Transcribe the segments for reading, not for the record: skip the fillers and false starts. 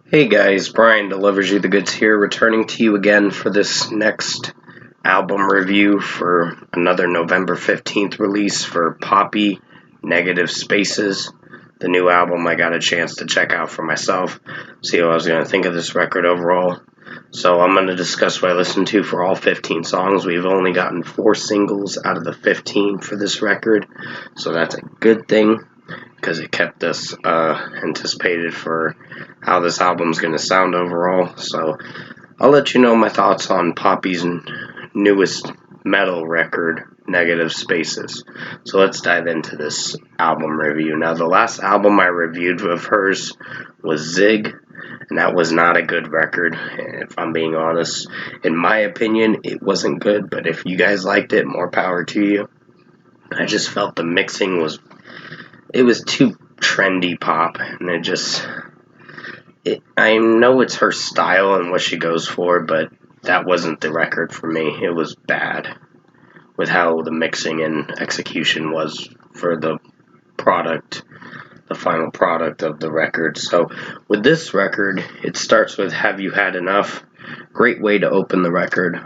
Hey guys, Brian delivers you the goods here, returning to you again for this next album review for another November 15th release for Poppy, Negative Spaces, the new album I got a chance to check out for myself, see what I was going to think of this record overall. So I'm going to discuss what I listened to for all 15 songs. We've only gotten 4 singles out of the 15 for this record, so that's a good thing because it kept us anticipated for how this album's going to sound overall. So I'll let you know my thoughts on Poppy's newest metal record, Negative Spaces. So let's dive into this album review. Now, the last album I reviewed of hers was Zig, and that was not a good record, if I'm being honest. In my opinion, it wasn't good, but if you guys liked it, more power to you. I just felt the mixing was too trendy pop, and I know it's her style and what she goes for, but that wasn't the record for me. It was bad with how the mixing and execution was for the product, the final product of the record. So with this record, it starts with Have You Had Enough? Great way to open the record.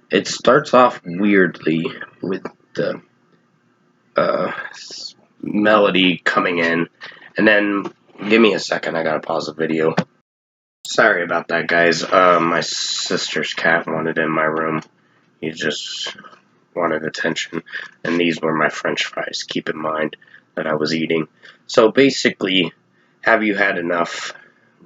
It starts off weirdly with the melody coming in, and then give me a second, I gotta pause the video. Sorry about that, guys. My sister's cat wanted in my room. He just wanted attention, and these were my french fries, keep in mind, that I was eating. So basically, Have You Had Enough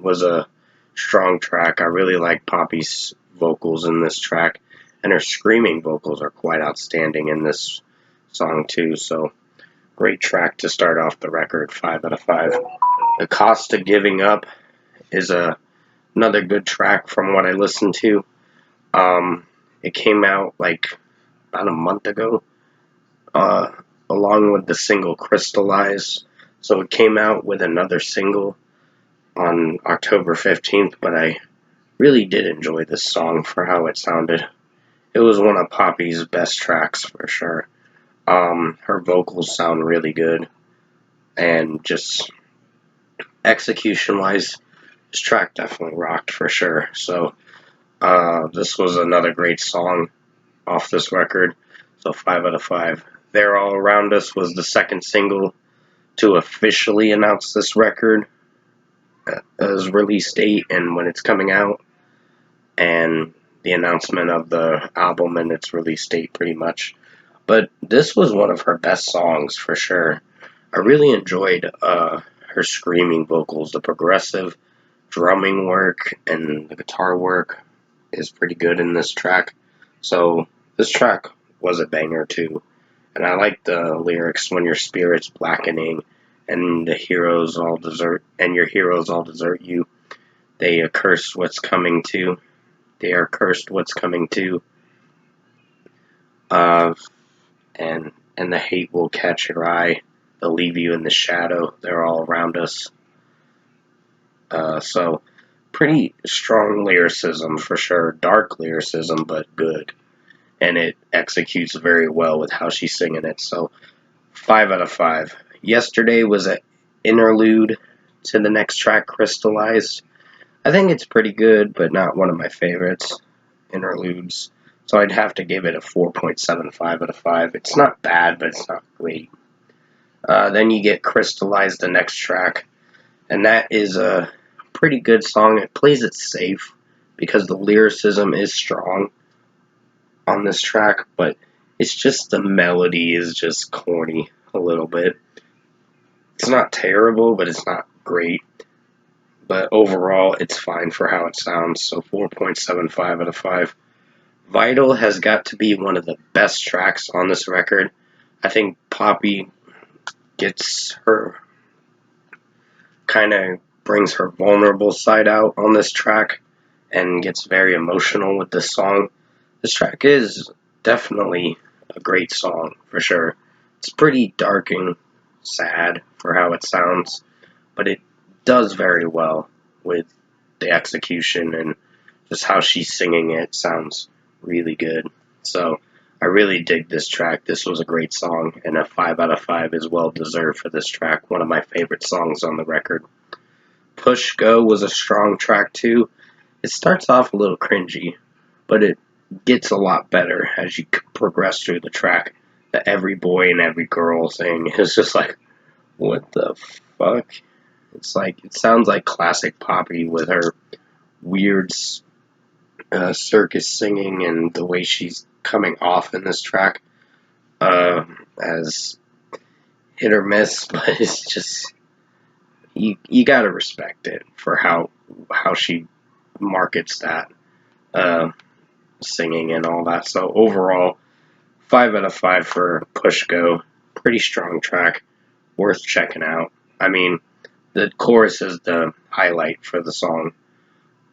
was a strong track. I really like Poppy's vocals in this track, and her screaming vocals are quite outstanding in this song too, so great track to start off the record, 5 out of 5. The Cost of Giving Up is another good track from what I listened to. It came out like about a month ago, along with the single Crystallize. So it came out with another single on October 15th, but I really did enjoy this song for how it sounded. It was one of Poppy's best tracks for sure. Her vocals sound really good, and just execution-wise, this track definitely rocked for sure. So this was another great song off this record. So 5 out of 5. They're All Around Us was the second single to officially announce this record as release date and when it's coming out, and the announcement of the album and its release date pretty much. But this was one of her best songs for sure. I really enjoyed her screaming vocals. The progressive drumming work and the guitar work is pretty good in this track. So this track was a banger too. And I like the lyrics, when your spirit's blackening and your heroes all desert you. They are cursed what's coming to. They are cursed what's coming to. And the hate will catch your eye. They'll leave you in the shadow. They're all around us. So pretty strong lyricism for sure. Dark lyricism, but good. And it executes very well with how she's singing it. So 5 out of 5. Yesterday was an interlude to the next track, Crystallized. I think it's pretty good, but not one of my favorites interludes. So I'd have to give it a 4.75 out of 5. It's not bad, but it's not great. Then you get Crystallized, the next track, and that is a pretty good song. It plays it safe because the lyricism is strong on this track, but it's just the melody is just corny a little bit. It's not terrible, but it's not great. But overall, it's fine for how it sounds, so 4.75 out of 5. Vital has got to be one of the best tracks on this record. I think Poppy gets her, kind of brings her vulnerable side out on this track and gets very emotional with this song. This track is definitely a great song for sure. It's pretty dark and sad for how it sounds, but it does very well with the execution, and just how she's singing it sounds really good. So I really dig this track. This was a great song, and a 5 out of 5 is well deserved for this track. One of my favorite songs on the record. Push Go was a strong track too. It starts off a little cringy, but it gets a lot better as you progress through the track. The every boy and every girl thing is just like, what the fuck? It's like, it sounds like classic Poppy with her weird circus singing and the way she's coming off in this track as hit or miss, but it's just you gotta respect it for how she markets that uh, singing and all that. So overall, 5 out of 5 for Push Go. Pretty strong track, worth checking out. I mean, the chorus is the highlight for the song.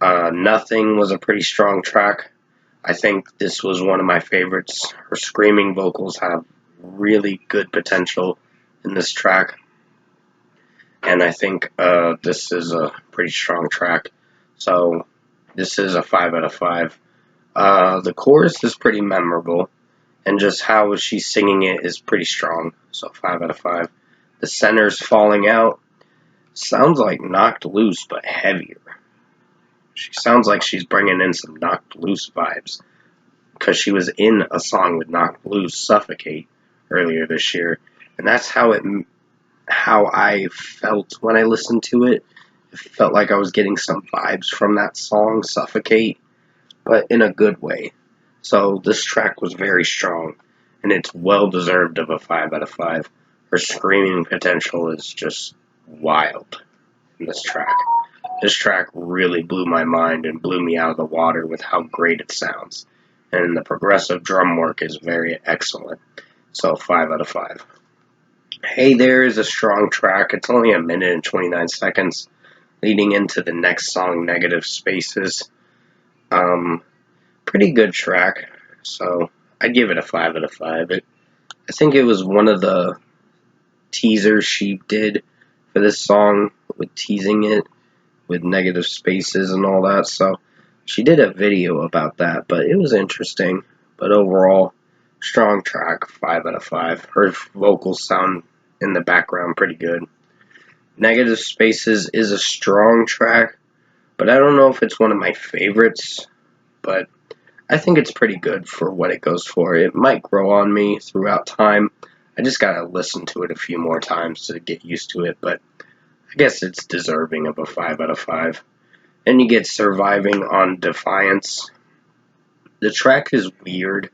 Nothing was a pretty strong track. I think this was one of my favorites. Her screaming vocals have really good potential in this track, and I think this is a pretty strong track. So this is a 5 out of 5. The chorus is pretty memorable, and just how she's singing it is pretty strong. So 5 out of 5. The center's falling out. Sounds like Knocked Loose, but heavier. She sounds like she's bringing in some Knocked Loose vibes because she was in a song with Knocked Loose, Suffocate, earlier this year, and that's how I felt when I listened to it. It felt like I was getting some vibes from that song, Suffocate, but in a good way. So this track was very strong, and it's well deserved of a 5 out of 5. Her screaming potential is just wild in this track. This track really blew my mind and blew me out of the water with how great it sounds. And the progressive drum work is very excellent. So 5 out of 5. Hey There is a strong track. It's only a minute and 29 seconds leading into the next song, Negative Spaces. Pretty good track. So I'd give it a 5 out of 5. I think it was one of the teasers she did for this song with teasing it with negative spaces and all that. So she did a video about that, but it was interesting. But overall, strong track, 5 out of 5. Her vocals sound in the background pretty good. Negative Spaces is a strong track, but I don't know if it's one of my favorites, but I think it's pretty good for what it goes for. It might grow on me throughout time. I just gotta listen to it a few more times to get used to it, but I guess it's deserving of a 5 out of 5. And you get Surviving on Defiance. The track is weird.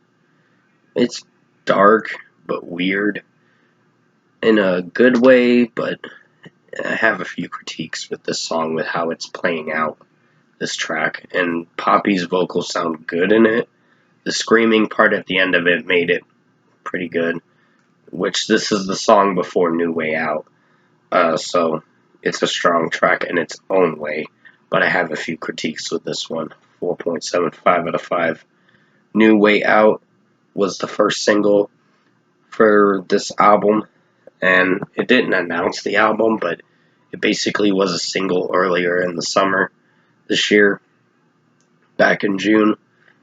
It's dark, but weird. In a good way, but I have a few critiques with this song with how it's playing out, this track. And Poppy's vocals sound good in it. The screaming part at the end of it made it pretty good, which this is the song before New Way Out. So it's a strong track in its own way, but I have a few critiques with this one. 4.75 out of 5. New Way Out was the first single for this album, and it didn't announce the album, but it basically was a single earlier in the summer this year, back in June,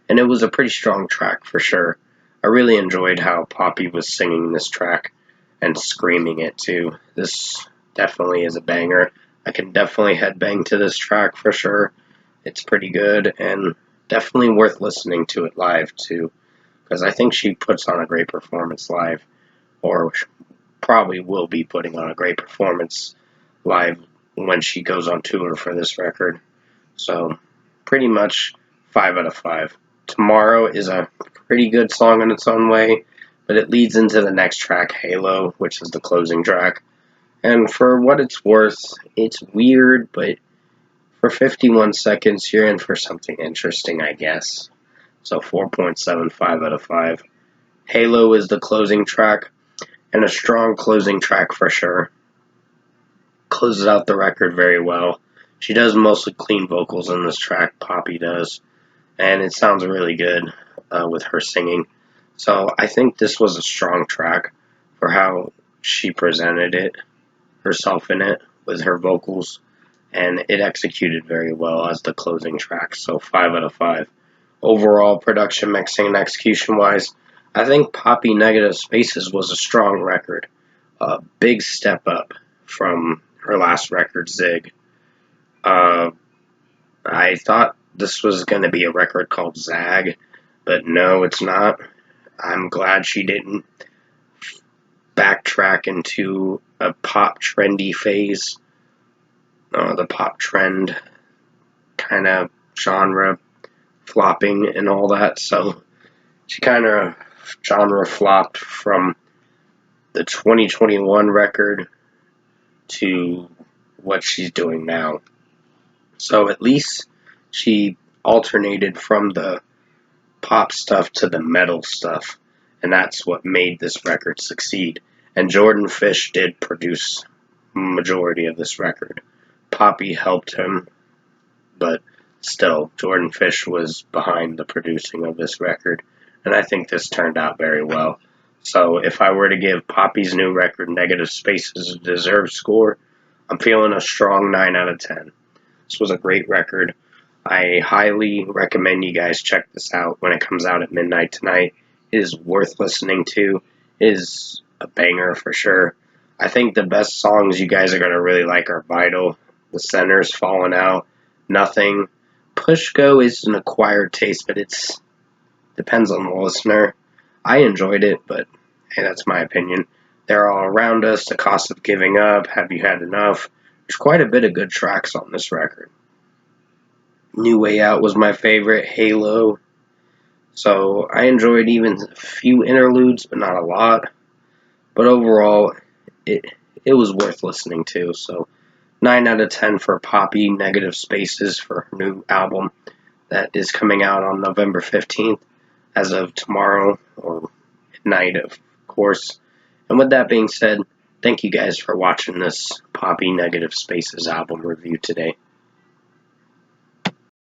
and it was a pretty strong track for sure. I really enjoyed how Poppy was singing this track and screaming it too. This definitely is a banger. I can definitely headbang to this track for sure. It's pretty good and definitely worth listening to it live too, because I think she puts on a great performance live, or probably will be putting on a great performance live when she goes on tour for this record. So pretty much 5 out of 5. Tomorrow is a pretty good song in its own way, but it leads into the next track, Halo, which is the closing track. And for what it's worth, it's weird, but for 51 seconds, you're in for something interesting, I guess. So 4.75 out of 5. Halo is the closing track, and a strong closing track for sure. Closes out the record very well. She does mostly clean vocals in this track, Poppy does, and it sounds really good with her singing. So I think this was a strong track for how she presented it, herself in it, with her vocals, and it executed very well as the closing track. So 5 out of 5. Overall, production, mixing, and execution wise, I think Poppy Negative Spaces was a strong record. A big step up from her last record, Zig. Uh, I thought this was going to be a record called Zag, but no, it's not. I'm glad she didn't backtrack into a pop trendy phase, the pop trend kind of genre flopping and all that. So she kind of genre flopped from the 2021 record to what she's doing now. So at least she alternated from the pop stuff to the metal stuff, and that's what made this record succeed. And Jordan Fish did produce majority of this record. Poppy helped him, but still, Jordan Fish was behind the producing of this record, and I think this turned out very well. So if I were to give Poppy's new record Negative Spaces a deserved score, I'm feeling a strong 9 out of 10. This was a great record. I highly recommend you guys check this out when it comes out at midnight tonight. It is worth listening to. It is a banger for sure. I think the best songs you guys are going to really like are Vital, The Center's Falling Out, Nothing. Push Go is an acquired taste, but it's depends on the listener. I enjoyed it, but hey, that's my opinion. They're all around us. The Cost of Giving Up. Have You Had Enough? There's quite a bit of good tracks on this record. New Way Out was my favorite. Halo. So I enjoyed even a few interludes, but not a lot. But overall, it it was worth listening to. So 9 out of 10 for Poppy. Negative Spaces for her new album that is coming out on November 15th as of tomorrow or at night, of course. And with that being said, thank you guys for watching this Poppy Negative Spaces album review today.